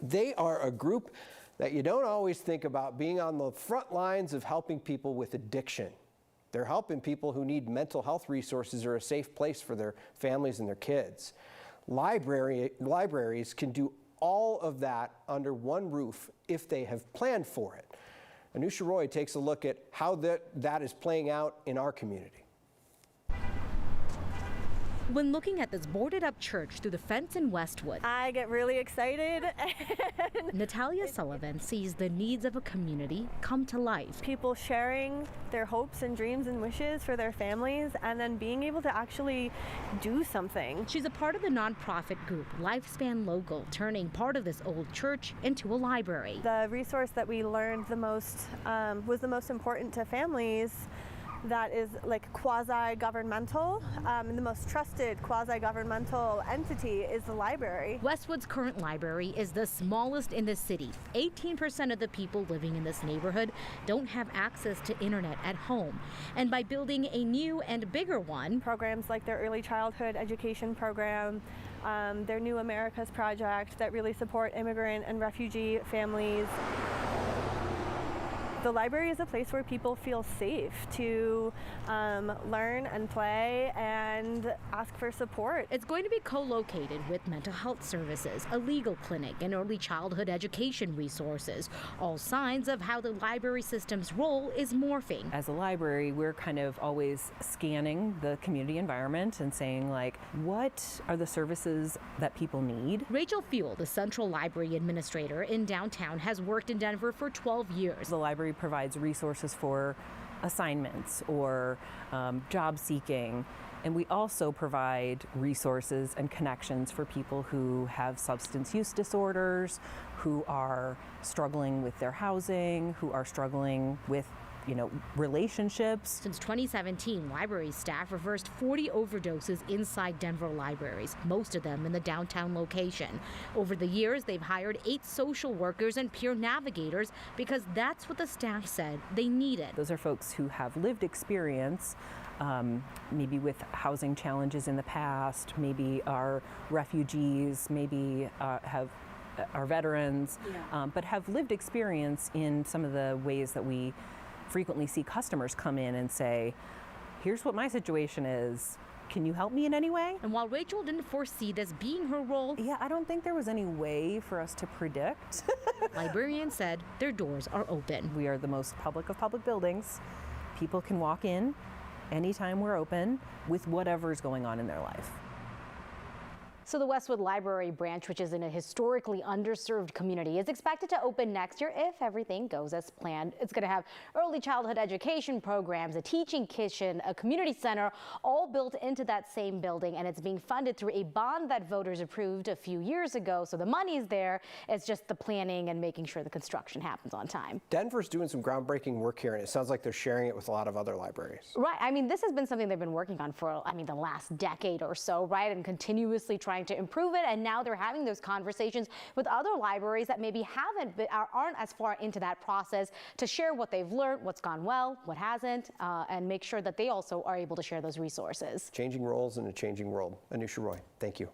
They are a group that you don't always think about being on the front lines of helping people with addiction. They're helping people who need mental health resources or a safe place for their families and their kids. Libraries can do all of that under one roof if they have planned for it. Anusha Roy takes a look at how that is playing out in our community. When looking at this boarded up church through the fence in Westwood, I get really excited. Natalia Sullivan sees the needs of a community come to life. People sharing their hopes and dreams and wishes for their families and then being able to actually do something. She's a part of the nonprofit group Lifespan Local, turning part of this old church into a library. The resource that we learned the most was the most important to families that is like quasi-governmental, and the most trusted quasi-governmental entity is the library. Westwood's current library is the smallest in the city. 18% of the people living in this neighborhood don't have access to internet at home. And by building a new and bigger one, programs like their early childhood education program, their New Americas project that really support immigrant and refugee families. The library is a place where people feel safe to learn and play and ask for support. It's going to be co-located with mental health services, a legal clinic, and early childhood education resources. All signs of how the library system's role is morphing. As a library, we're kind of always scanning the community environment and saying, like, what are the services that people need? Rachel Fuel, the Central Library Administrator in downtown, has worked in Denver for 12 years. The library provides resources for assignments or job seeking, and we also provide resources and connections for people who have substance use disorders, who are struggling with their housing, who are struggling with relationships. Since 2017, library staff reversed 40 overdoses inside Denver libraries, most of them in the downtown location. Over the years, they've hired 8 social workers and peer navigators because that's what the staff said they needed. Those are folks who have lived experience, maybe with housing challenges in the past, maybe are refugees, maybe are veterans, but have lived experience in some of the ways that we frequently see customers come in and say, here's what my situation is. Can you help me in any way? And while Rachel didn't foresee this being her role, I don't think there was any way for us to predict. librarians said their doors are open. We are the most public of public buildings. People can walk in anytime we're open with whatever's going on in their life. So the Westwood Library branch, which is in a historically underserved community, is expected to open next year if everything goes as planned. It's going to have early childhood education programs, a teaching kitchen, a community center, all built into that same building, and it's being funded through a bond that voters approved a few years ago. So the money's there. It's just the planning and making sure the construction happens on time. Denver's doing some groundbreaking work here, and it sounds like they're sharing it with a lot of other libraries. Right. I mean, this has been something they've been working on for, the last decade or so, right? And continuously trying to improve it, and now they're having those conversations with other libraries that maybe aren't as far into that process to share what they've learned, what's gone well, what hasn't, and make sure that they also are able to share those resources. Changing roles in a changing world. Anusha Roy, thank you.